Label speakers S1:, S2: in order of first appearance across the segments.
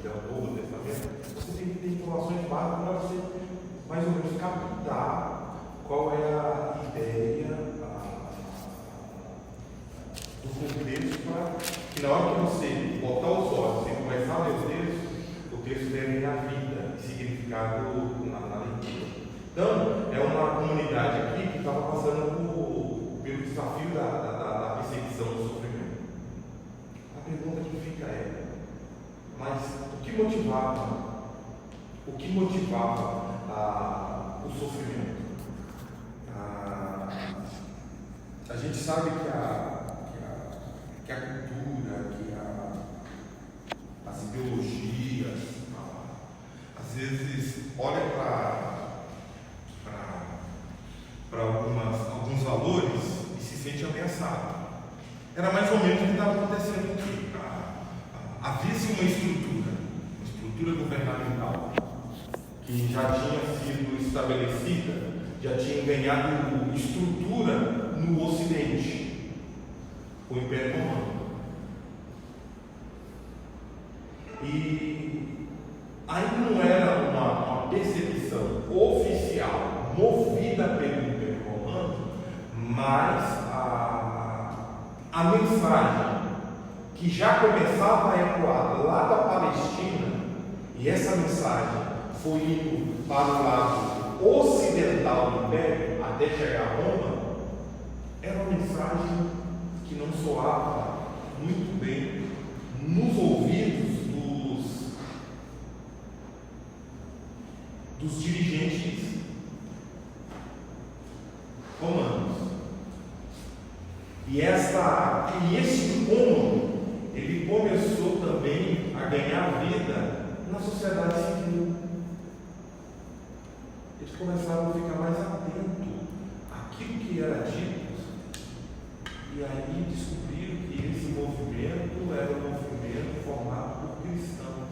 S1: até o Novo Testamento, você tem que ter informações básicas para você mais ou menos captar qual é a ideia do contexto, para que na hora que você botar os olhos e começar a ler o texto deve ter a vida e significado na leitura. Então, é uma comunidade aqui que estava passando pelo desafio da perseguição do sofrimento. A pergunta que fica é: mas o que motivava o sofrimento? A gente sabe que a cultura, que as ideologias, às vezes olha para alguns valores e se sente ameaçado. Era mais ou menos o que estava acontecendo aqui. Havia-se uma estrutura governamental que já tinha sido estabelecida, já tinha ganhado estrutura no Ocidente, o Império Romano. E ainda não era uma perseguição oficial movida pelo Império Romano, mas a mensagem que já começava a ecoar lá da Palestina, e essa mensagem foi indo para o lado ocidental do Império até chegar a Roma, era uma mensagem que não soava muito bem nos ouvidos dos dirigentes romanos. E esse incômodo, ele começou também a ganhar vida na sociedade civil. Eles começaram a ficar mais atentos àquilo que era dito, e aí descobriram que esse movimento era um movimento formado por cristãos.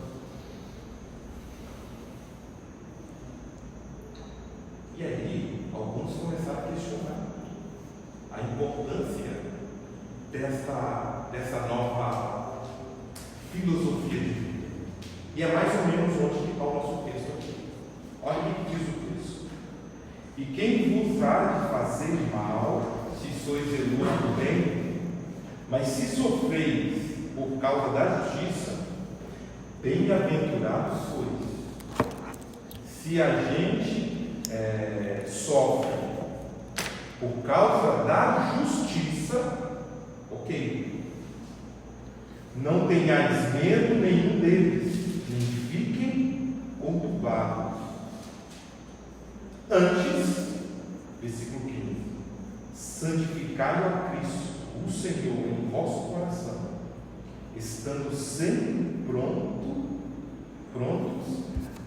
S1: E aí, alguns começaram a questionar a importância dessa nova filosofia de vida. E é mais ou menos onde está o nosso texto aqui. Olha o que diz o texto: e quem vos há de fazer mal, se sois zelosos do bem, mas se sofreis por causa da justiça, bem-aventurados sois. Se a gente sofre por causa da justiça, ok, não tenhais medo nenhum deles, nem fiquem conturbados. Antes, versículo 15: santificai a Cristo, o Senhor, em vosso coração, estando sempre prontos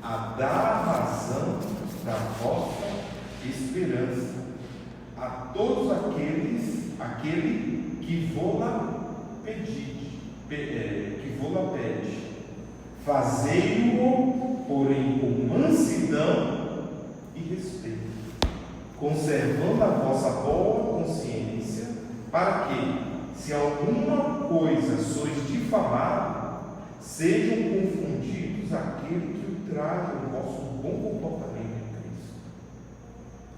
S1: a dar razão da vossa esperança a todos aquele que vô-la pede. Fazei-o, porém, com mansidão e respeito, conservando a vossa boa consciência, para que, se alguma coisa sois difamados, sejam confundidos aqueles que ultrajam o vosso bom comportamento em Cristo.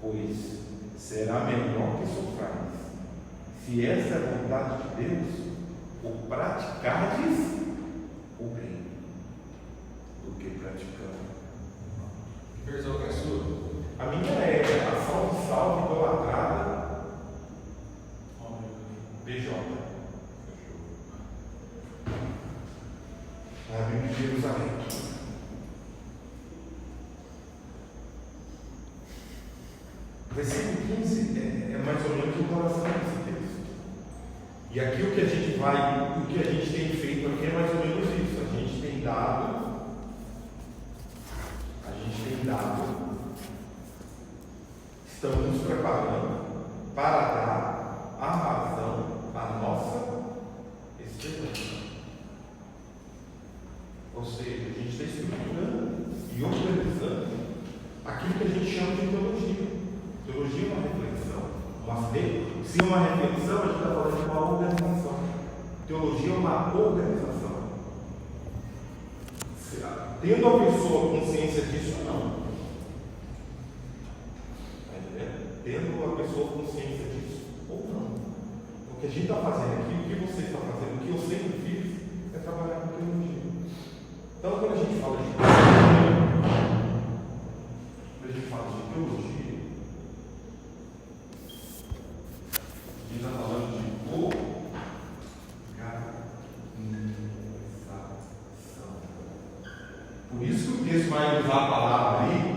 S1: Pois será melhor que sofrais, se essa é a vontade de Deus, ou praticardes o bem, do que praticando.
S2: Que versão que é a sua?
S1: A minha é a salve idolatrada BJ. A Bíblia de Jerusalém. Versículo 15 é mais ou menos o coração desse texto. E aqui o que a gente tem feito aqui é mais ou menos isso. A gente tem dado, estamos nos preparando para dar a razão à nossa esperança. Ou seja, a gente está estruturando e organizando aquilo que a gente chama de teologia. Teologia é uma reflexão. Se é uma reflexão, a gente está falando de uma organização. Teologia é uma organização. Tendo a pessoa consciência disso ou não. Está entendendo? Tendo a pessoa consciência disso ou não. O que a gente está fazendo aqui, o que você está fazendo, o que eu sempre fiz, é trabalhar com teologia. Então, quando a gente fala de teologia, a gente está falando de organização. Por isso que o texto vai usar a palavra ali,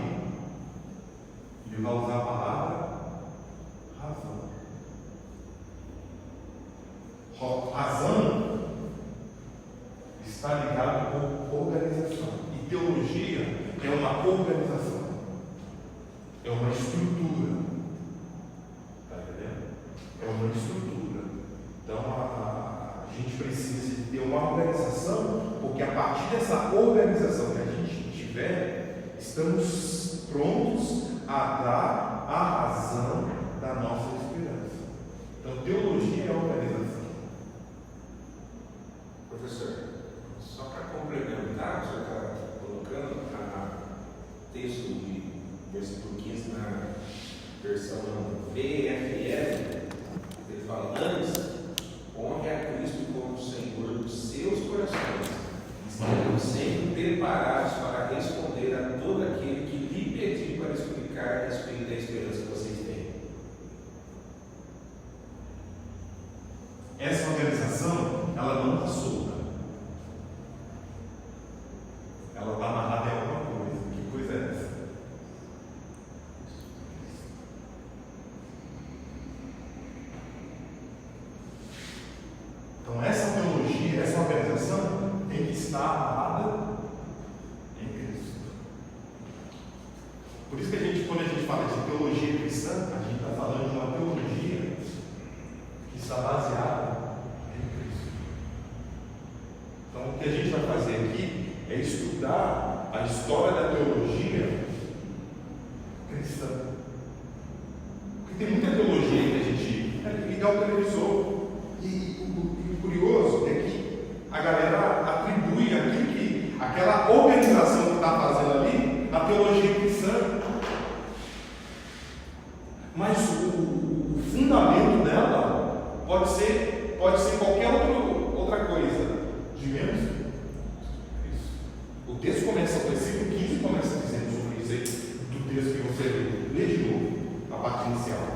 S1: ele vai usar a palavra razão. Razão está ligado com organização. E teologia é uma organização. É uma estrutura. Está entendendo? É uma estrutura. Então a gente precisa de ter uma organização, porque a partir dessa organização que a gente tiver, estamos prontos a dar a razão da nossa esperança. Então teologia é organização.
S2: Professor, só para complementar, o senhor está colocando texto de versículo 15 na versão VFL, ele fala: antes, honre a Cristo como Senhor dos seus corações, estejam sempre preparados para responder a todo aquele que lhe pedir para explicar a respeito da esperança que vocês têm.
S1: Essa organização, ela não está solta. Ela está amarrada em alguma coisa. Que coisa é essa? Então essa teologia, essa organização tem que estar amarrada em Cristo. Por isso que quando a gente fala de teologia cristã, a gente está falando de uma teologia que está baseada em Cristo. Então o que a gente vai fazer aqui é estudar a história da teologia cristã. Porque tem muita teologia que a gente ligar o televisor. E o curioso é que a galera atribui aquela organização que está fazendo ali, a teologia cristã. Mas o fundamento dela pode ser qualquer outra coisa, de menos isso. O texto começa, o versículo 15 começa dizendo sobre isso aí, do texto que você lê de novo, a parte inicial.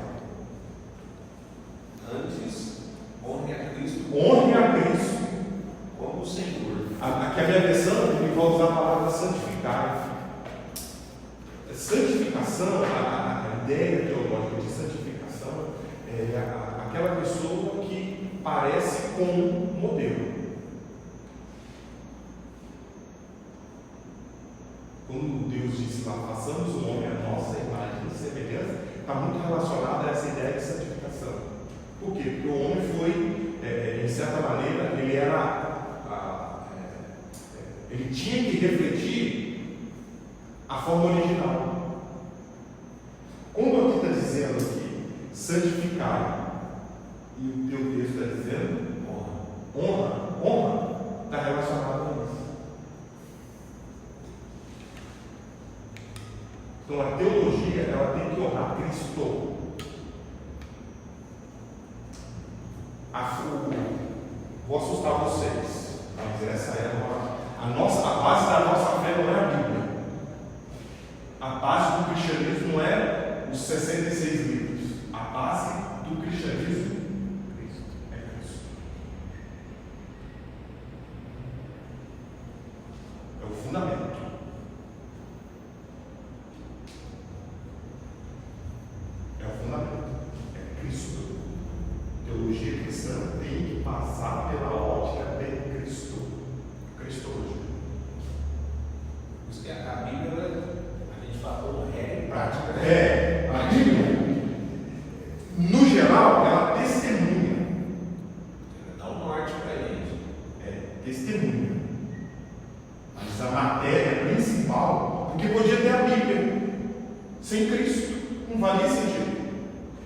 S2: Antes, honre a Cristo como Senhor.
S1: Aqui a minha versão, ele vai usar a palavra santificar. Santificação, a ideia teológica de santificação é aquela pessoa que parece com um modelo. Quando Deus disse lá, façamos o homem à nossa imagem e semelhança, está muito relacionado a essa ideia de santificação. Por quê? Porque o homem foi, em certa maneira, ele tinha que refletir a forma original. Como aqui está dizendo aqui, santificar, e o teu texto está dizendo honra, está relacionado a isso. Então a teologia, ela tem que honrar Cristo. Vou assustar vocês, mas essa é a base da nossa fé não é a Bíblia. A base do cristianismo não é os 66 livros. A base do cristianismo é Cristo. É o fundamento. É o fundamento. É Cristo. Teologia cristã tem que passar pela ótica de Cristo. Cristo hoje.
S2: Por isso que a Bíblia, a gente falou, é prática, né?
S1: A Bíblia, no geral, ela testemunha.
S2: Dá um norte para a gente.
S1: Testemunha. Mas a matéria principal, porque podia ter a Bíblia sem Cristo, não valia sentido.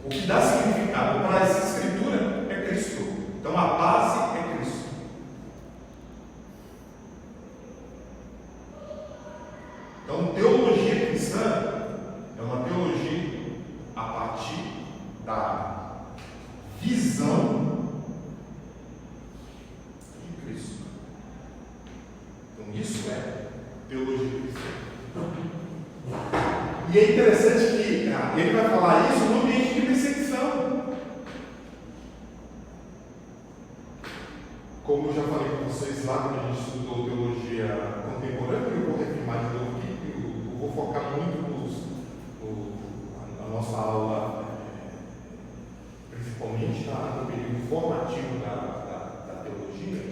S1: O que dá significado para essa escritura é Cristo. Então a base é Cristo. Então, teologia cristã é uma teologia a partir da visão de Cristo. Então, isso é teologia cristã. E é interessante que ele vai falar isso no ambiente de perseguição. Como eu já falei com vocês lá quando a gente estudou teologia contemporânea, eu vou reafirmar de novo aqui, eu vou focar muito na nossa aula, principalmente no período formativo da teologia,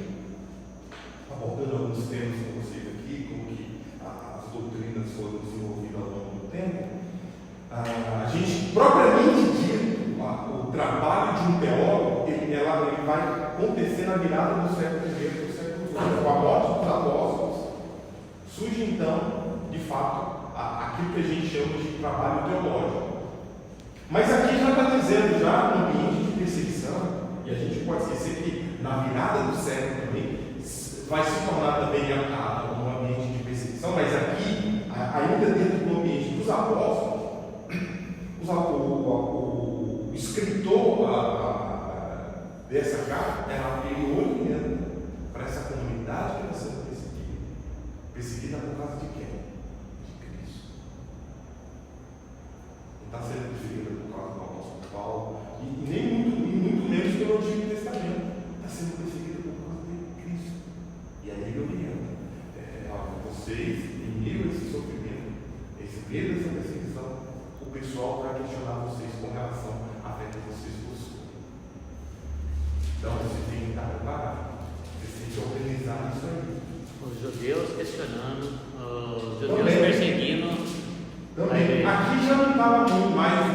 S1: abordando alguns temas com vocês aqui, como que as doutrinas foram desenvolvidas ao longo do tempo. A gente, propriamente dito, o trabalho de um teólogo, ele vai acontecer na virada do século I para o século II. Com a morte dos apóstolos, surge então, de fato, aquilo que a gente chama de trabalho teológico. Mas aqui já está dizendo, já no ambiente de perseguição, e a gente pode esquecer que na virada do século também vai se tornar também um ambiente de perseguição, mas aqui, ainda dentro do ambiente dos apóstolos, o escritor dessa carta, ele orienta para essa comunidade que está sendo perseguida. Perseguida por causa de quem? De Cristo. Não está sendo perseguida por causa do apóstolo Paulo, e nem muito menos pelo Antigo Testamento. Está sendo perseguida por causa de Cristo. E aí ele orienta. Vocês, em meio a esse sofrimento, esse medo dessa perseguição, o pessoal vai questionar vocês com relação à fé que vocês possuem. Então você tem que estar preparado. Você tem que organizar isso aí.
S3: Os judeus questionando, os judeus
S1: também
S3: perseguindo.
S1: Também. Aqui já não estava muito mais.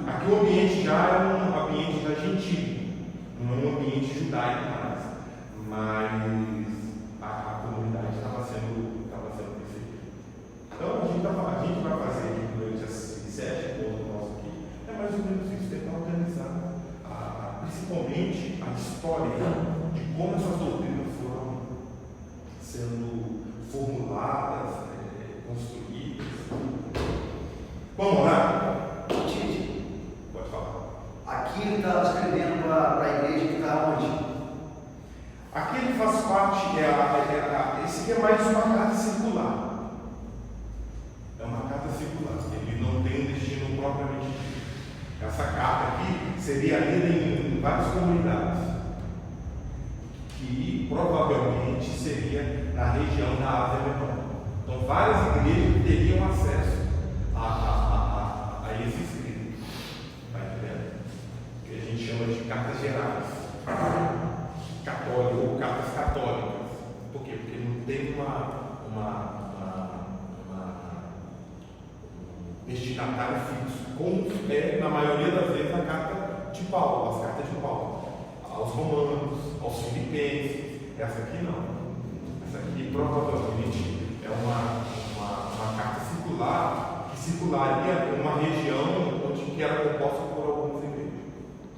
S1: Aqui o ambiente já era um ambiente já gentil, não é um ambiente judaico mais. Mas a comunidade estava sendo perseguida. Então a gente vai fazer aqui durante esses 7 pontos nossos aqui, é mais ou menos isso, tentar organizar principalmente a história de como essas doutrinas foram sendo formuladas, construídas. Vamos lá?
S4: Tite,
S1: Pode falar.
S4: aqui ele está escrevendo para a igreja que está onde?
S1: Aqui ele faz parte, esse aqui é mais uma carta circular. É uma carta circular, ele não tem um destino propriamente dito. Essa carta aqui seria lida em várias comunidades, que provavelmente seria na região da Ásia Menor. Então, várias igrejas teriam acesso a esse escrito. Está entendendo? Que a gente chama de cartas gerais, católicas ou cartas católicas. Por quê? Porque não tem um destinatário fixo, como é na maioria das vezes a carta de Paulo, as cartas de Paulo, aos romanos, aos filipenses. Essa aqui não. Essa aqui provavelmente é uma carta circular, que circularia em uma região que era composta por algumas igrejas.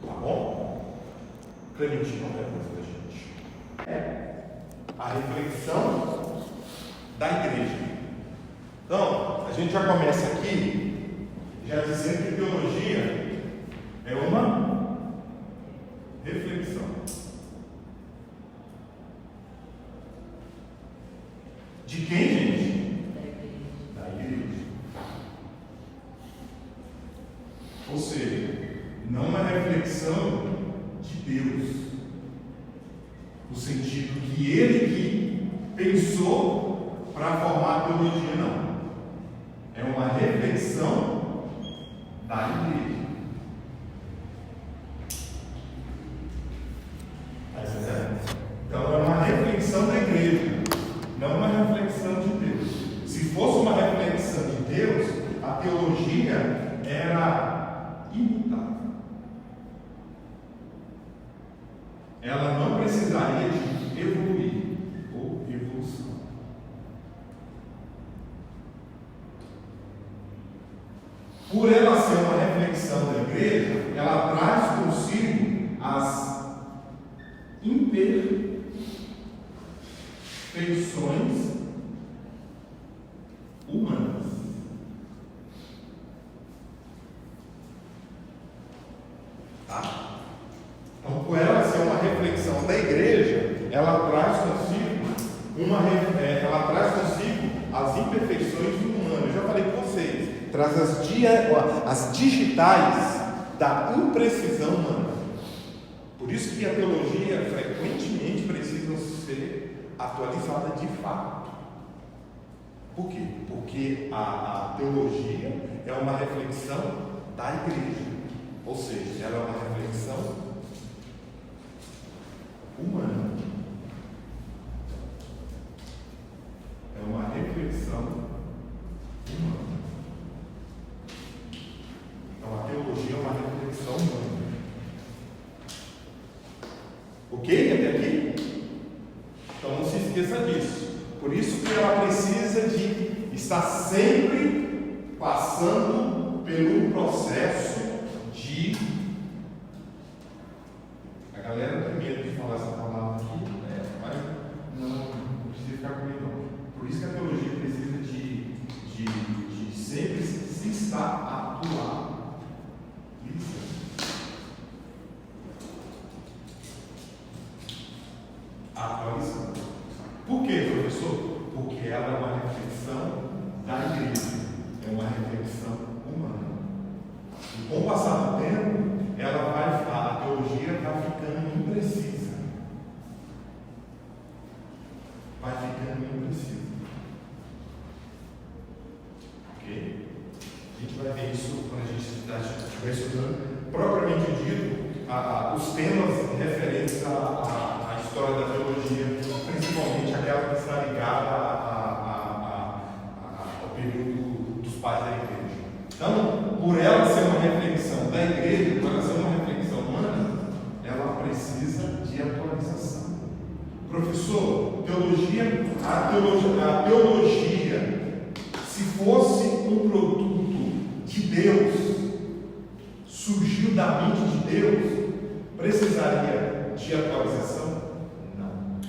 S1: Tá bom? Clementino, qualquer coisa da gente. A reflexão da igreja. Então, a gente já começa aqui, já dizendo que teologia é uma reflexão. De quem, gente? Da igreja. Ou seja, não uma reflexão de Deus, no sentido que Ele que pensou para formar a teologia, não. É uma reflexão da igreja. Está entendendo? Então é uma reflexão da igreja, não uma reflexão de Deus. Se fosse uma reflexão de Deus, a teologia era imutável. Ela não precisaria de evoluir ou evolução. Por ela ser uma reflexão da igreja, ela traz consigo as imperfeições humanas. ela traz consigo as imperfeições do humano. Eu já falei com vocês, traz as digitais da imprecisão humana. Por isso que a teologia frequentemente precisa ser atualizada de fato. Por quê? Porque a teologia é uma reflexão da igreja, ou seja, ela é uma reflexão humana. É uma reflexão humana. Então a teologia é uma reflexão humana. Ok? Até aqui? Então não se esqueça disso. Por isso que ela precisa de estar sempre passando pelo processo de... A galera tem medo de falar essa palavra aqui, mas não precisa ficar com medo não. Por isso que a teologia precisa de sempre se estar atuando. Isso. Atualização. Por quê, professor? Porque ela é uma reflexão da igreja, é uma reflexão humana. E com o passar do tempo, a teologia vai ficando imprecisa. Vai ficando imprecisa. Ok? A gente vai ver isso quando a gente estiver estudando, propriamente dito, os temas referentes à história da teologia, principalmente aquela que está ligada ao período dos pais da igreja. Então, por ela ser uma reflexão da igreja, por ela ser uma reflexão humana, ela precisa de atualização. Professor, a teologia, se fosse um produto de Deus, surgiu da mente de Deus, precisaria de atualização? Não.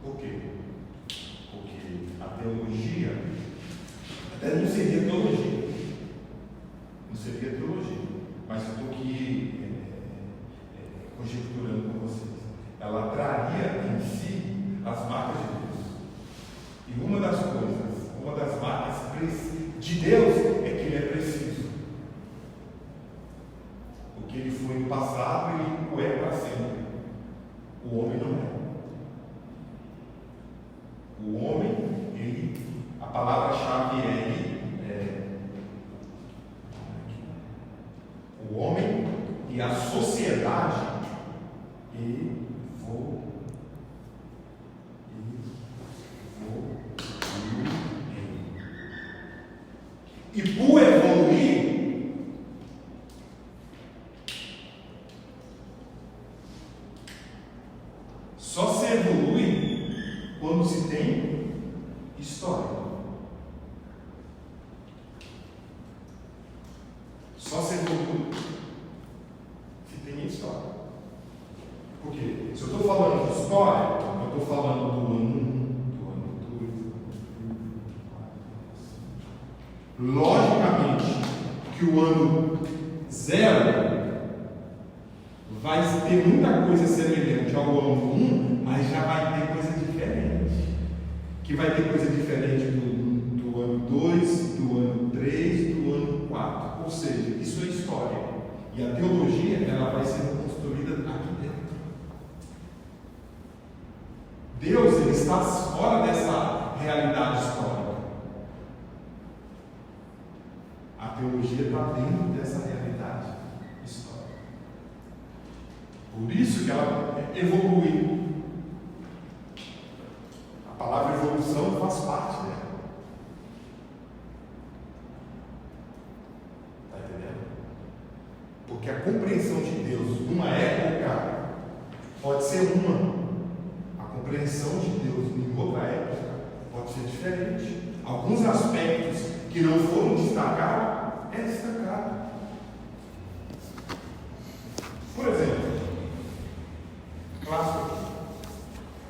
S1: Por quê? Porque a teologia até não seria teologia. Não seria teologia. Mas eu estou aqui conjecturando com vocês. Ela traria em si as marcas de Deus. E uma das marcas de Deus é que Ele é preciso. O que Ele foi no passado, Ele o é para sempre. O homem não é. O homem, a palavra-chave o homem e a sociedade e por evoluir, só se evolui quando se tem história. Só se evolui se tem história. Porque se eu estou falando de história, eu estou falando do ano 1, do ano 2, do ano 3, 4, 5. Logicamente que o ano 0 vai ter muita coisa semelhante ao ano 1, mas já vai ter coisa diferente. Que vai ter coisa diferente do ano 2, do ano 3, do ano 4. Ou seja, isso é história. E a teologia, ela vai sendo construída aqui dentro. Deus, Ele está fora dessa realidade histórica. A teologia está dentro dessa realidade histórica. Por isso que ela evolui. A palavra evolução faz parte dela. Está entendendo? Porque a compreensão de Deus numa época pode ser uma. A compreensão de Deus em outra época pode ser diferente. Alguns aspectos que não foram destacados, é destacado. Por exemplo, clássico.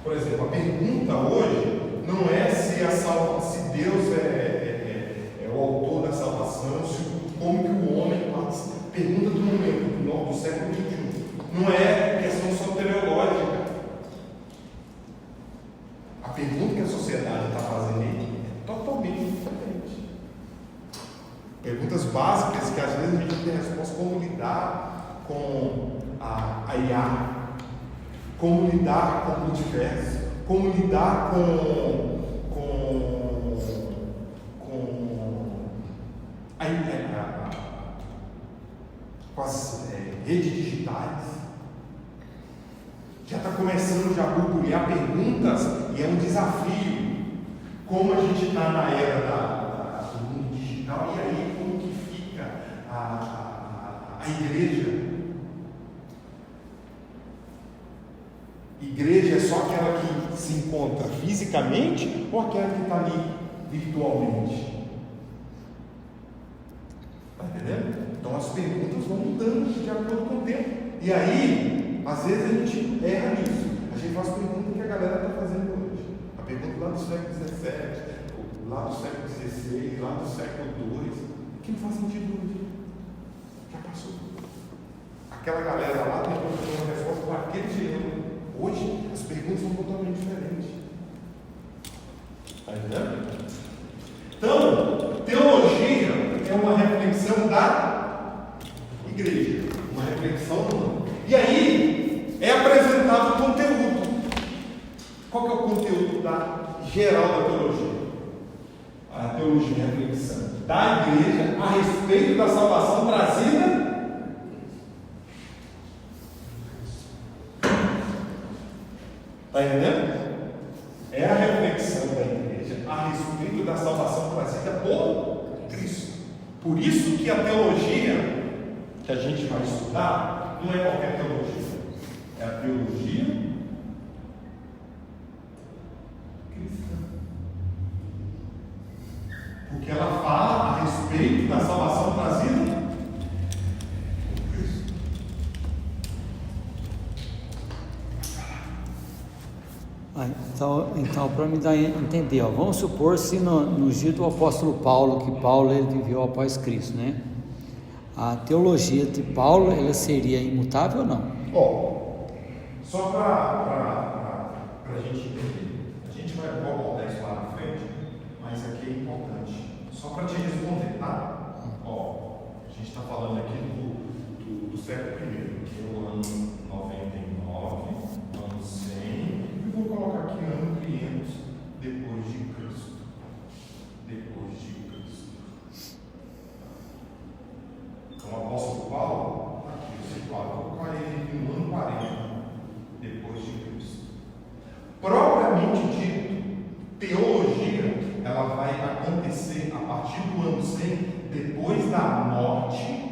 S1: Por exemplo, a pergunta hoje não é se Deus é o autor da salvação, como que o homem participa. Pergunta do momento, do século XXI. Não é questão só teológica. A pergunta que a sociedade está fazendo aí é totalmente diferente. Perguntas básicas que às vezes a gente não tem resposta: como lidar com a IA, como lidar com o multiverso, como lidar com as redes digitais. Já está começando a borbulhar perguntas e é um desafio. Como a gente está na era do mundo digital, e aí como que fica a igreja? Igreja é só aquela que se encontra fisicamente ou aquela que está ali virtualmente? Está entendendo? Então as perguntas vão mudando de acordo com o tempo. E aí, às vezes a gente erra nisso. A gente faz pergunta que a galera está fazendo hoje. A pergunta lá do século XVII, lá do século XVI, lá do século II, que não faz sentido hoje. Já passou. Aquela galera lá tentou ter uma resposta para aquele dinheiro. Hoje as perguntas são totalmente diferentes. Está entendendo? Então, teologia é uma reflexão da igreja, uma reflexão humana. E aí é apresentado o conteúdo. Qual que é o conteúdo geral da teologia? A teologia é a reflexão da igreja a respeito da salvação trazida. Está entendendo? É a reflexão da igreja a respeito da salvação trazida por Cristo. Por isso que a teologia que a gente vai estudar não é qualquer teologia. É a teologia cristã. Porque ela fala a respeito da salvação trazida por Cristo.
S5: Então para me dar a entender, vamos supor se no dia do apóstolo Paulo, que Paulo ele viveu após Cristo, né? A teologia de Paulo, ela seria imutável ou não?
S1: Só para a gente entender, a gente vai abordar isso lá na frente, mas aqui é importante, só para te responder, tá? A gente está falando aqui do século I, que é o ano 99, ano 100, e vou colocar aqui ano 500 depois de Cristo. Então, o apóstolo Paulo, aqui você fala, vou colocar ele no ano 40 depois de Cristo. Propriamente dito, teologia, ela vai acontecer a partir do ano 100, depois da morte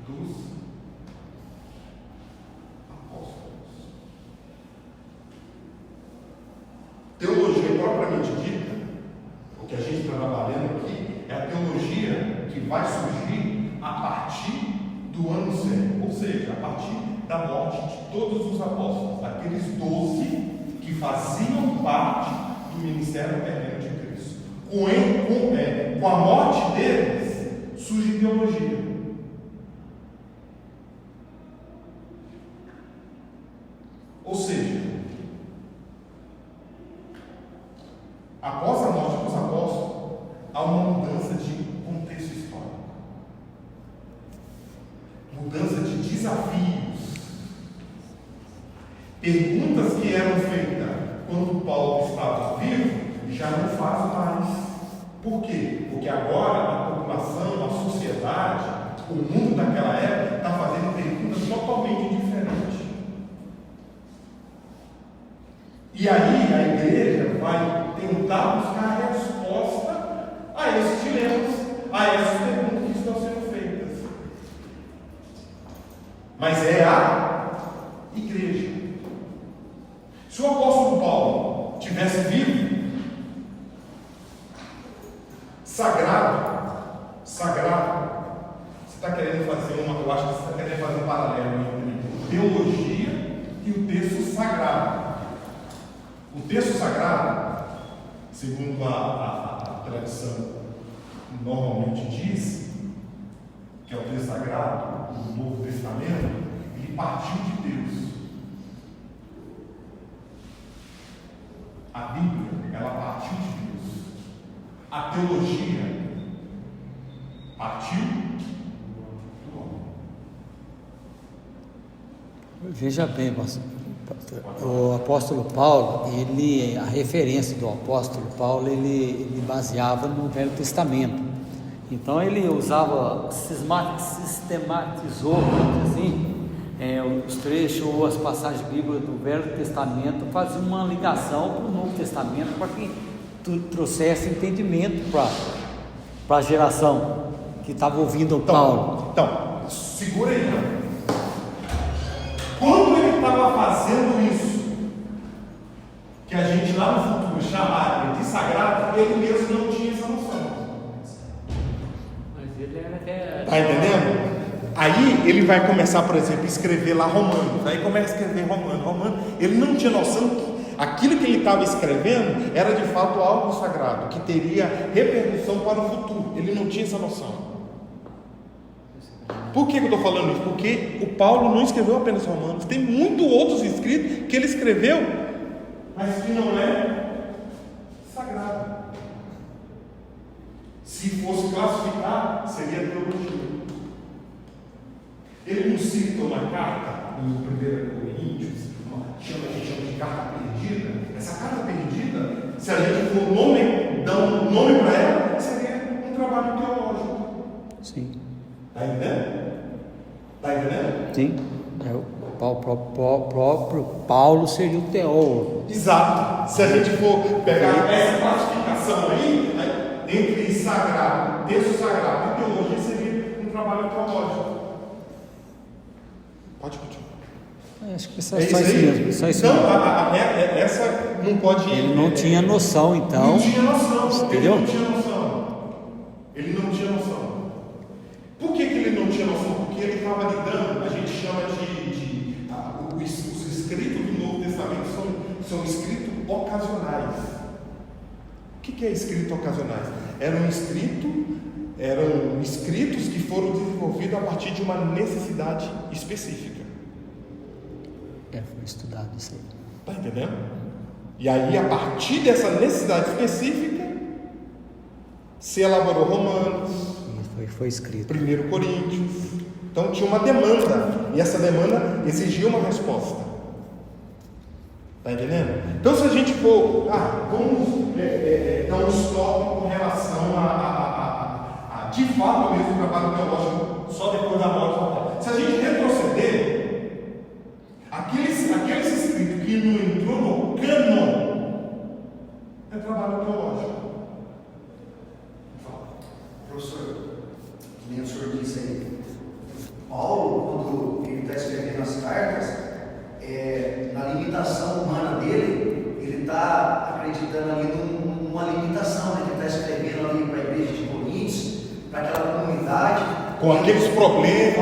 S1: dos apóstolos. Teologia propriamente dita, o que a gente está trabalhando aqui, é a teologia que vai surgir a partir do ano 100, ou seja, a partir da morte de todos os apóstolos, aqueles 12 que faziam parte do ministério terreno de Cristo. Com a morte deles, surge teologia. Ou seja, após a morte dos apóstolos, há uma mudança de contexto histórico, mudança de desafios. Perguntas que eram feitas quando Paulo estava vivo já não faz mais. Por quê? Porque agora a população, a sociedade, o mundo daquela época está fazendo perguntas totalmente diferentes. E aí a igreja vai tentar buscar a resposta a esses dilemas, a essas perguntas que estão sendo feitas. Mas é a igreja. Se o apóstolo Paulo tivesse vivo, sagrado, você está querendo fazer eu acho que você está querendo fazer um paralelo entre teologia e o texto sagrado. O texto sagrado, segundo a tradição normalmente diz, que é o texto sagrado do Novo Testamento, ele partiu de Deus. A Bíblia, ela partiu de Deus. A teologia partiu do homem.
S5: Veja bem, pastor, o apóstolo Paulo, a referência do apóstolo Paulo, ele baseava no Velho Testamento. Então ele sistematizou, assim, os trechos ou as passagens bíblicas do Velho Testamento, fazia uma ligação para o Novo Testamento, para que trouxesse entendimento para a geração que estava ouvindo o Paulo.
S1: Então, segura aí, então. Quando ele estava fazendo isso, que a gente lá no futuro chamaria de sagrado, ele mesmo não tinha essa noção.
S3: Mas ele era até.
S1: Tá entendendo? Aí ele vai começar, por exemplo, a escrever lá Romanos. Aí começa a escrever Romanos. Ele não tinha noção que aquilo que ele estava escrevendo era de fato algo sagrado, que teria repercussão para o futuro. Ele não tinha essa noção. Por que eu estou falando isso? Porque o Paulo não escreveu apenas Romanos. Tem muitos outros escritos que ele escreveu, mas que não é sagrado. Se fosse classificar, seria teologia. Ele não cita uma carta em 1 Coríntios, a gente chama de carta perdida. Essa carta perdida, se a gente for dar um nome para ela, seria um trabalho teológico.
S5: Sim.
S1: Está entendendo? Está entendendo?
S5: Sim. O próprio Paulo seria o teólogo.
S1: Exato. Se a gente for pegar essa classificação aí, entre sagrado, texto sagrado e teologia, seria um trabalho teológico. Pode continuar.
S5: Acho que é só isso mesmo. Só isso
S1: então,
S5: mesmo.
S1: essa não pode.
S5: Ele não tinha noção, então.
S1: Não tinha noção.
S5: Entendeu?
S1: Ele não tinha noção. Ele não tinha noção. Por que ele não tinha noção? Porque ele estava lidando, a gente chama os escritos do Novo Testamento são escritos ocasionais. O que é escritos ocasionais? Eram escritos que foram desenvolvidos a partir de uma necessidade específica.
S5: Foi estudado isso aí.
S1: Está entendendo? E aí, a partir dessa necessidade específica, se elaborou Romanos,
S5: foi escrito
S1: 1 Coríntios. Então tinha uma demanda, e essa demanda exigia uma resposta. Está entendendo? Então, se a gente for, vamos dar um stop com relação a de fato mesmo o trabalho teológico só depois da morte. Se a gente retroceder, aqueles escritos que não entrou no cânon é trabalho teológico.
S4: Professor, que nem o senhor disse aí, Paulo, quando ele está escrevendo as cartas, na limitação humana dele, ele está acreditando ali numa limitação, né? Ele está escrevendo ali para a igreja de Coríntios, para aquela comunidade,
S1: com aqueles problemas,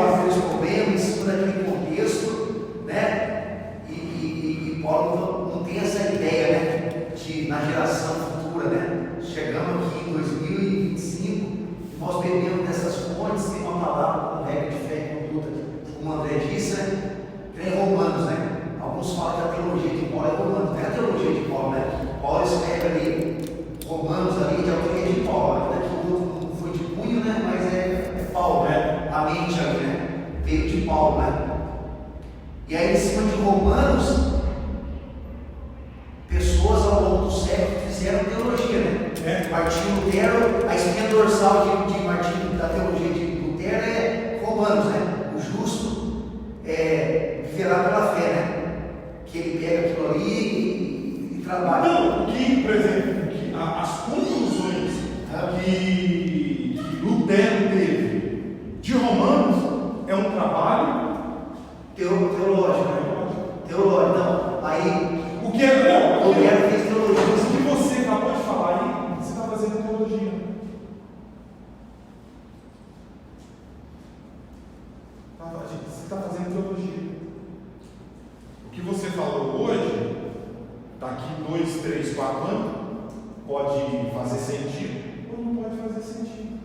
S4: em cima daquele contexto, né? E Paulo não tem essa ideia, né? De na geração futura, né? Chegamos aqui em 2025, nós bebemos dessas fontes, tem uma palavra com regra de fé e conduta, como o André disse, né? Tem Romanos, né? Alguns falam que a teologia de Paulo é Romanos, não é a teologia de Paulo, né? Paulo escreve ali, Romanos ali, de autoria de Paulo, ainda que o outro não foi de punho, né? Mas é Paulo, né? A mente ali, né? Veio de Paulo, né? E aí, em cima de Romanos, pessoas ao longo do século fizeram teologia, né? Martinho Lutero, a espinha dorsal de Martinho, da teologia de Lutero é Romanos, né? O justo viverá pela fé, né? Que ele pega aquilo ali e trabalha.
S1: Não, que, por exemplo, as conclusões que Lutero teve de Romanos é um trabalho
S4: teológico, né? Teológico, então, aí
S1: o que é
S4: Lutero fez teologia.
S1: O que você acabou de falar aí, você está fazendo teologia. Você está fazendo teologia. O que você falou hoje, daqui 2, 3, 4 anos, pode fazer sentido ou não pode fazer sentido.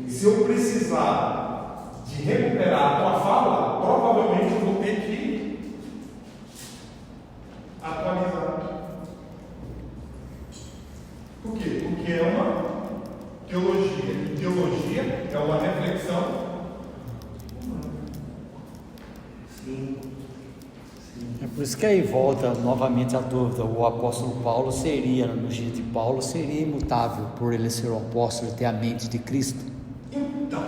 S1: Se eu precisar de recuperar a tua fala, provavelmente eu vou ter que atualizar.
S5: isso que aí volta novamente a dúvida, o apóstolo Paulo seria, no dia de Paulo, seria imutável por ele ser o apóstolo e ter a mente de Cristo?
S1: Então,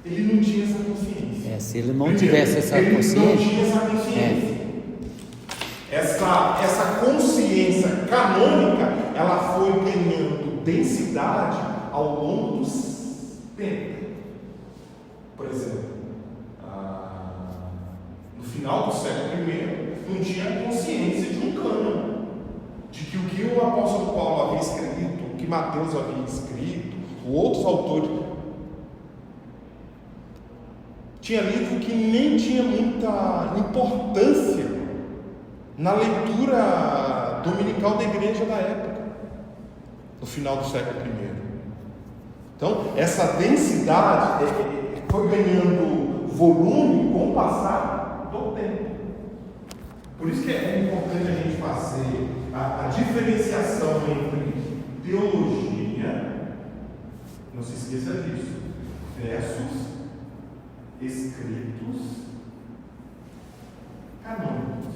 S1: ele não tinha essa consciência.
S5: Se ele não
S1: Primeiro,
S5: tivesse essa
S1: ele
S5: consciência,
S1: não tinha essa consciência. Essa consciência canônica, ela foi ganhando densidade ao longo dos tempos. Por exemplo, no final do século I, não tinha consciência de um cânone, de que o que o apóstolo Paulo havia escrito, o que Mateus havia escrito, outros autores, tinha livro que nem tinha muita importância na leitura dominical da igreja da época, no final do século I. Então, essa densidade foi ganhando volume com o passar do tempo. Por isso que é importante a gente fazer a diferenciação entre teologia, não se esqueça disso, versus escritos canônicos.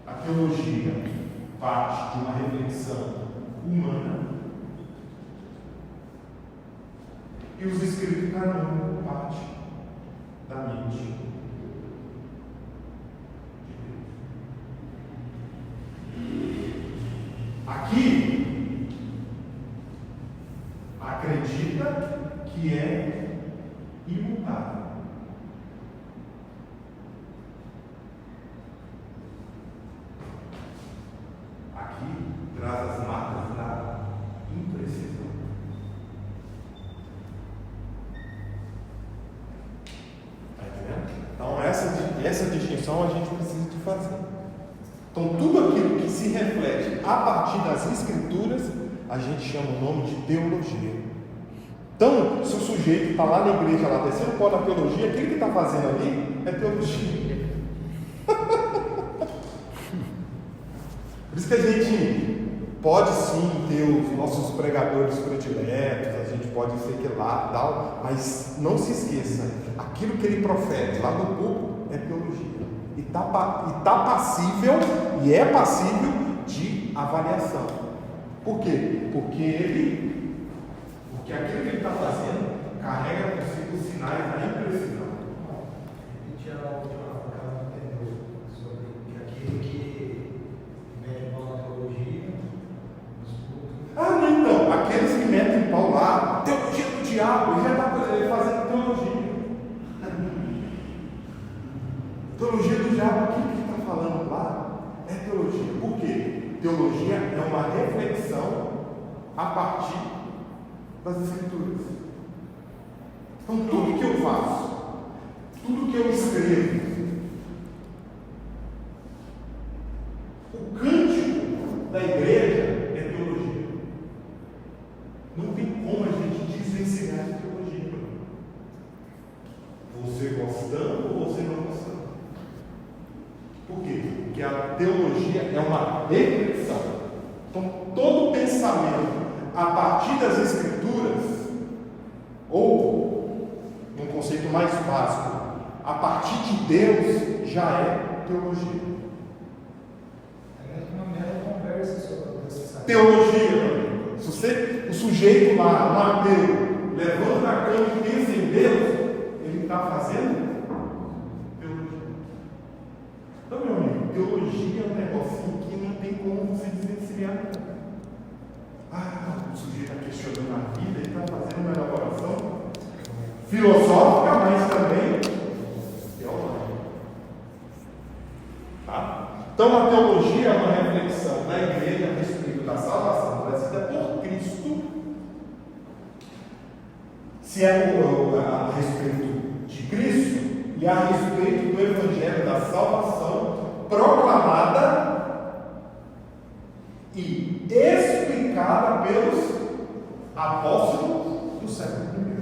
S1: A teologia parte de uma reflexão humana e os escritos canônicos parte da mente de Deus. Aqui acredita que é imutável. Aqui traz as marcas da imprecisão. Está entendendo? Então, essa distinção a gente precisa de fazer. Então, tudo aquilo que se reflete a partir das Escrituras, a gente chama o nome de teologia. Então, se o sujeito está lá na igreja, lá descendo o pó da teologia, aquilo que está fazendo ali é teologia. Por isso que a gente pode sim ter os nossos pregadores prediletos, a gente pode ser que lá e tal, mas não se esqueça, aquilo que ele profere lá no púlpito é teologia. E está passível, e é passível de avaliação. Por quê? Porque aquilo que ele está fazendo carrega consigo os sinais da imprecisão.
S4: Repetir a última palavra que entendeu sobre aquele que mete pau na teologia.
S1: Não, então, aqueles que metem pau lá, teologia do diabo, ele já está fazendo teologia. Teologia do diabo, aquilo que ele está falando lá é teologia. Por quê? Teologia é uma reflexão a partir das Escrituras. Então, tudo que eu faço, tudo que eu escrevo, o cântico da igreja é teologia. Não tem como a gente desvencilhar de teologia. Você gostando ou você não gostando. Por quê? Porque a teologia é uma reflexão. Então, todo pensamento a partir das Escrituras, ou, num conceito mais básico, a partir de Deus, já é teologia.
S4: É uma mera conversa sobre essa
S1: Teologia. Se o sujeito lá, um ateu, levanta na cama e pensa em Deus, ele está fazendo teologia. Então, meu amigo, teologia é um negocinho que não tem como se desvencilhar. O sujeito está questionando a vida, ele está fazendo uma elaboração filosófica, mas também teológica. Tá? Então, a teologia é uma reflexão da igreja a respeito da salvação trazida por Cristo, se é a respeito de Cristo e a respeito do Evangelho da salvação proclamada e explicada pelos apóstolos do século I.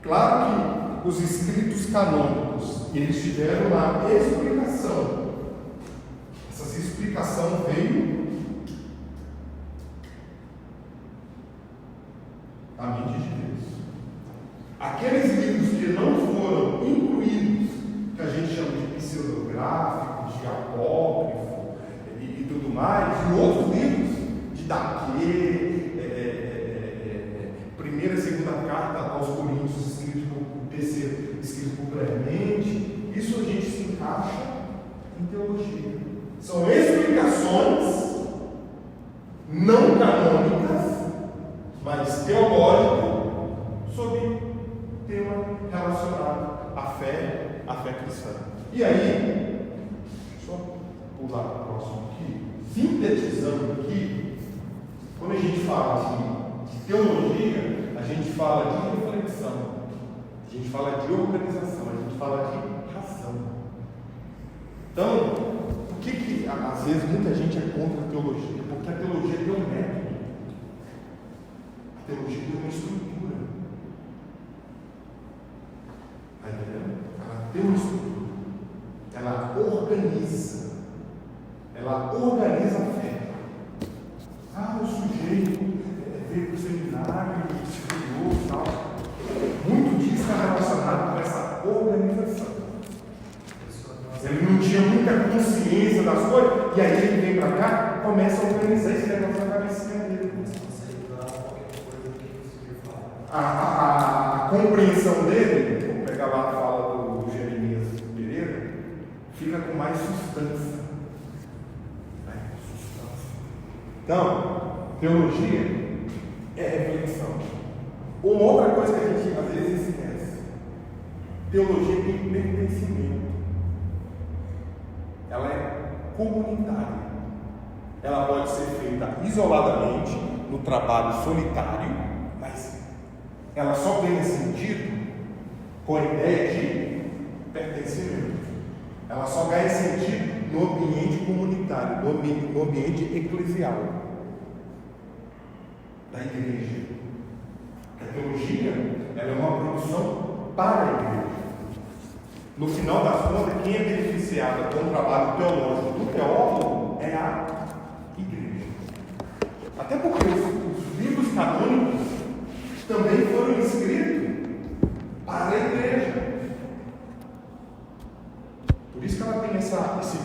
S1: Claro que os escritos canônicos, eles tiveram uma explicação. Essa explicação veio na mente de Deus. Aqueles livros que não foram incluídos, que a gente chama de pseudográficos, de apócrifo e tudo mais, e outros livros de Daquê, primeira e segunda carta aos Coríntios, escrito por Clemente, isso a gente se encaixa em teologia. São explicações não canônicas, mas teológicas, sobre tema relacionado à fé cristã. E aí, só pular para o próximo aqui, sintetizando aqui, quando a gente fala de teologia, a gente fala de reflexão, a gente fala de organização, a gente fala de razão. Então, por que às vezes muita gente é contra a teologia? Porque a teologia tem um método, a teologia tem uma estrutura. Está entendendo? Ela tem uma estrutura, ela organiza a fé. O sujeito veio para o seminário, estudou e tal. Muito disso está relacionado com essa organização. Ele não tinha muita consciência das coisas, e aí ele vem para cá e começa a organizar esse negócio na cabecinha dele. A compreensão dele, vou pegar lá a fala do Jeremias Pereira, fica com mais substância. Então, teologia é reflexão. Uma outra coisa que a gente às vezes esquece: teologia tem pertencimento. Ela é comunitária. Ela pode ser feita isoladamente, no trabalho solitário, mas ela só ganha sentido com a ideia de pertencimento. Ela só ganha sentido no ambiente comunitário, no ambiente eclesial da igreja. A teologia, ela é uma produção para a igreja. No final das contas, quem é beneficiado com o trabalho teológico do teólogo é a igreja. Até porque os livros canônicos também foram escritos para a igreja. Por isso que ela tem esse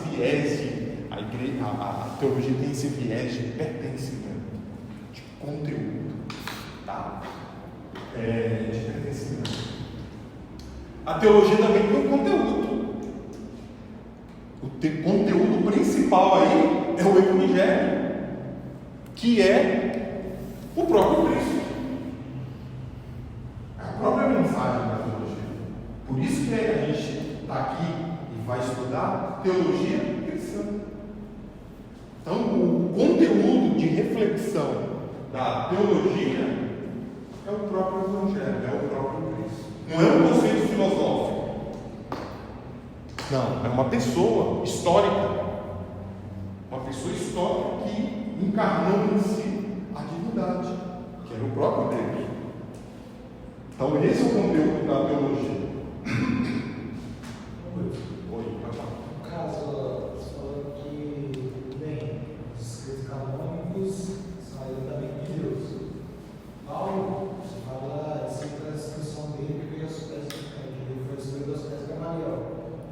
S1: viés a teologia tem esse viés de pertencimento, de conteúdo, tá? De pertencimento. A teologia também tem um conteúdo. O conteúdo principal aí é o Evangelho, que é o próprio Cristo. É a própria mensagem da teologia. Por isso que a gente está aqui e vai estudar teologia cristã. Então, o conteúdo de reflexão da teologia é o próprio Evangelho, é o próprio Cristo. Não é um conceito filosófico. Não, é uma pessoa histórica. Uma pessoa histórica que encarnou em si a divindade, que era o próprio Deus. Então, esse é o conteúdo da teologia. Oi, vai falar.
S6: No caso, você falou que, bem, os escritos canônicos saíram da mente de Deus. Paulo, você fala, cita a descrição dele que ele foi escolhido aos pés de Gamaliel.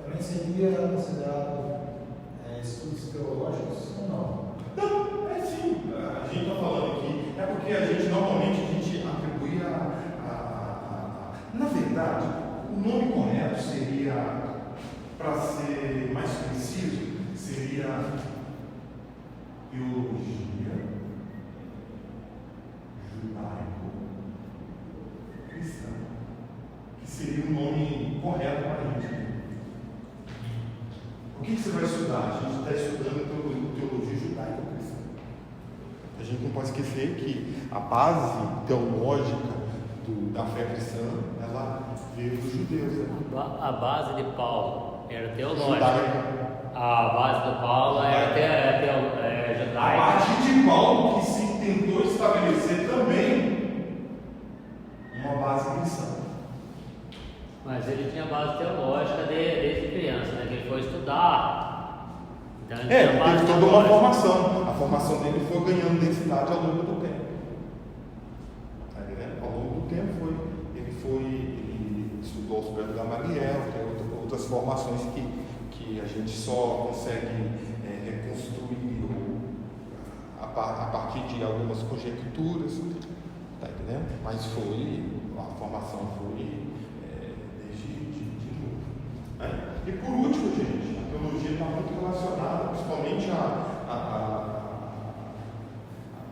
S6: Também seria considerado estudos teológicos ou não?
S1: Não, é sim. A gente está falando aqui, é porque a gente normalmente atribui na verdade, o nome correto seria, para ser mais preciso, seria teologia judaico-cristã, que seria o nome correto para a gente. O que você vai estudar? A gente está estudando teologia judaico-cristã. A gente não pode esquecer que a base teológica da fé cristã, ela veio dos judeus. Né?
S3: A base de Paulo era teológica.
S1: Judaica.
S3: A base de Paulo era judaica.
S1: A partir de Paulo que se tentou estabelecer também uma base cristã.
S3: Mas ele tinha base teológica desde criança, né? Que ele foi estudar. Então, ele tinha base
S1: teve toda uma
S3: teológica.
S1: formação. A formação dele foi ganhando densidade ao longo do tempo. Tá entendendo? ao longo do tempo, ele estudou os Berto Gamaliel, tem outras formações que a gente só consegue reconstruir a partir de algumas conjecturas, tá entendendo? Mas a formação foi desde novo. Né? E por último, gente, a teologia está muito relacionada, principalmente a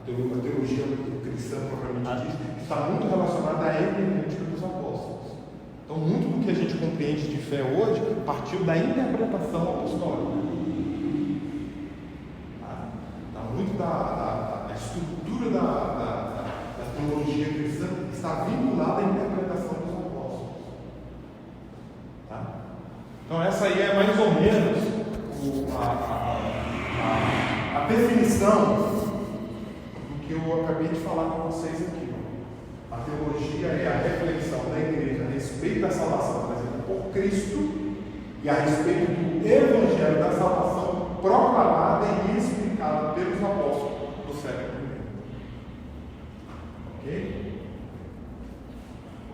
S1: teologia cristã, propriamente dita, está muito relacionada à hermenêutica dos apóstolos. Então, muito do que a gente compreende de fé hoje partiu da interpretação apostólica. Está muito da estrutura da teologia cristã está vinculada à interpretação dos apóstolos. Tá? Então, essa aí é mais ou menos a definição que eu acabei de falar com vocês aqui. A teologia é a reflexão da igreja a respeito da salvação trazida por Cristo e a respeito do evangelho da salvação proclamada e explicada pelos apóstolos do século I. Ok?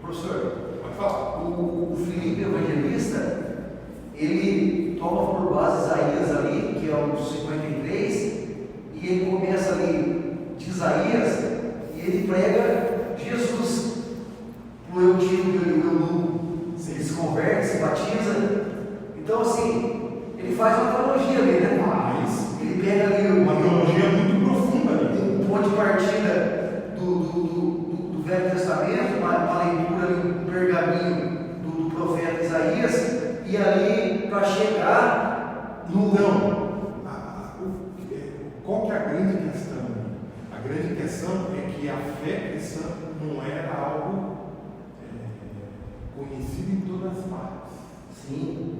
S4: Professor,
S1: pode falar.
S4: o Filipe Evangelista, ele toma por base Isaías ali, que é o 53, e ele começa ali de Isaías, e ele prega Jesus para o Eutino e o Eunuco. Ele se converte, se batiza. Então, assim, ele faz uma teologia ali, né?
S1: Mas
S4: ele pega ali
S1: uma teologia muito profunda ali.
S4: Um ponto de partida do Velho Testamento, uma leitura ali, um pergaminho do profeta Isaías, e ali para chegar no.
S1: Então, qual que é a grande questão? A grande questão é que a fé cristã não era algo conhecido em todas as partes.
S4: Sim.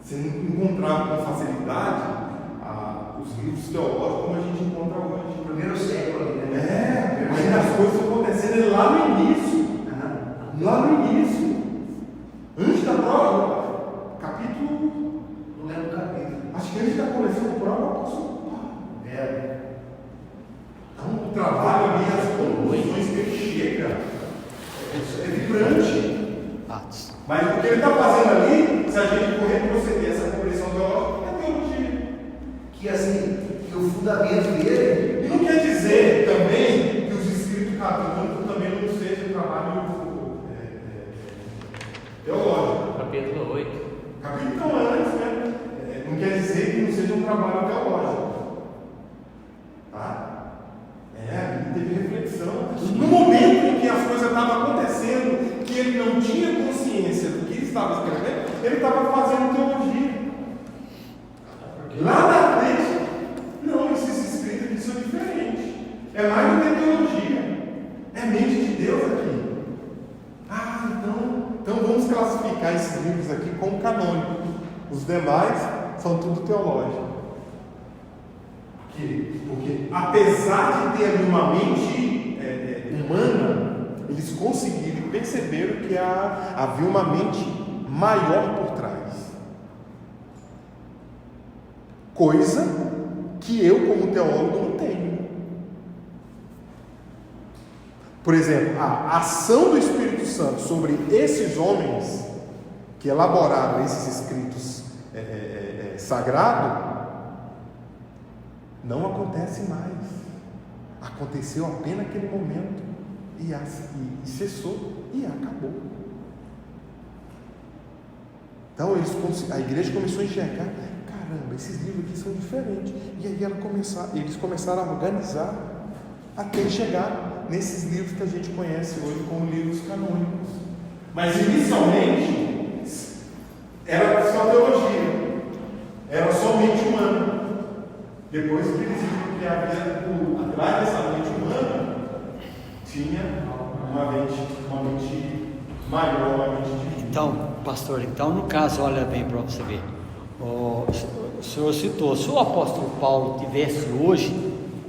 S1: Você não encontrava com facilidade os livros teológicos como a gente encontra hoje.
S4: No primeiro século ali, né?
S1: Mas as coisas acontecendo lá no início.
S4: Uhum.
S1: Lá no início. Antes da prova, capítulo.
S4: Não lembro o capítulo.
S1: Acho que antes da coleção de prova, o apóstolo Paulo. Então, o trabalho ali, as conclusões que ele chega, é vibrante. Mas o que ele está fazendo ali, se a gente for retroceder essa compreensão teológica, é teologia.
S4: Que assim, que o fundamento dele.
S1: E não quer dizer também que os escritos canônicos também não sejam um trabalho teológico.
S3: Capítulo 8.
S1: Capítulo antes, né? Não quer dizer que não seja um trabalho teológico. Tá? Ali teve reflexão. No momento em que as coisas estavam acontecendo, que ele não tinha consciência do que ele estava escrevendo, ele estava fazendo teologia. Lá na frente, não, esses escritos aqui são diferentes. É mais do que teologia. É mente de Deus aqui. Então vamos classificar esses livros aqui como canônicos. Os demais são tudo teológico. Porque apesar de ter ali uma mente humana, eles conseguiram e perceberam que havia uma mente maior por trás. Coisa que eu, como teólogo, não tenho. Por exemplo, a ação do Espírito Santo sobre esses homens que elaboraram esses escritos sagrados não acontece mais. Aconteceu apenas naquele momento e cessou e acabou. Então a igreja começou a enxergar, caramba, esses livros aqui são diferentes. E aí eles começaram a organizar até chegar nesses livros que a gente conhece hoje como livros canônicos. Mas inicialmente era só teologia, era somente humana. Depois que eles viram que havia atrás dessa mente humana tinha uma mente maior, uma mente divina.
S5: Então, pastor, no caso, olha bem para você ver. O senhor citou, se o apóstolo Paulo tivesse hoje,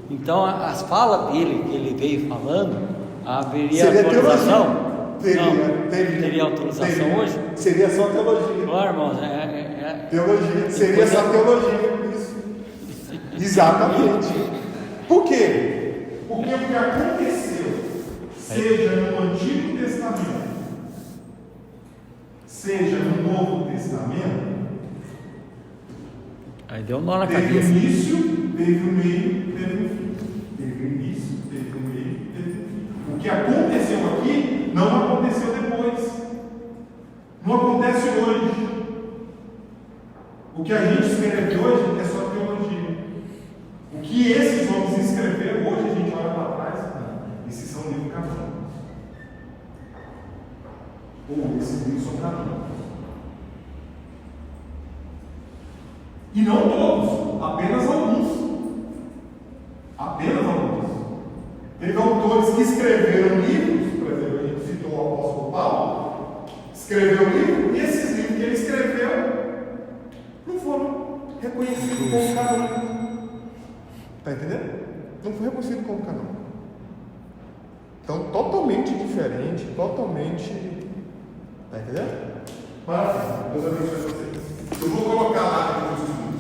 S5: então as falas dele, que ele veio falando, haveria
S1: seria
S5: autorização?
S1: Teria
S5: autorização hoje?
S1: Seria só teologia.
S5: Claro, irmãos,
S1: teologia, seria só teologia, isso. Exatamente. Por quê? Porque o que aconteceu seja no Antigo Testamento, seja no Novo Testamento,
S5: Aí deu um nó na
S1: teve
S5: cabeça.
S1: início, teve um meio, teve um fim. Teve um início, teve um meio, teve um fim. O que aconteceu aqui não aconteceu depois. Não acontece hoje. O que a gente escreve hoje é só teologia. O que esses homens escreveram hoje, a gente olha para trás, não. Esses são livros canônicos. Ou esses livros são canônicos. E não todos, apenas alguns. Apenas alguns. Teve autores que escreveram livros, por exemplo, a gente citou o apóstolo Paulo, escreveu livro, e esses livros que ele escreveu não foram reconhecidos como canônicos. Está entendendo? Não foi reconhecido como canônico. Então, totalmente diferente, totalmente. Está entendendo? Maravilha. Deus abençoe vocês. Eu vou colocar lá no estudo.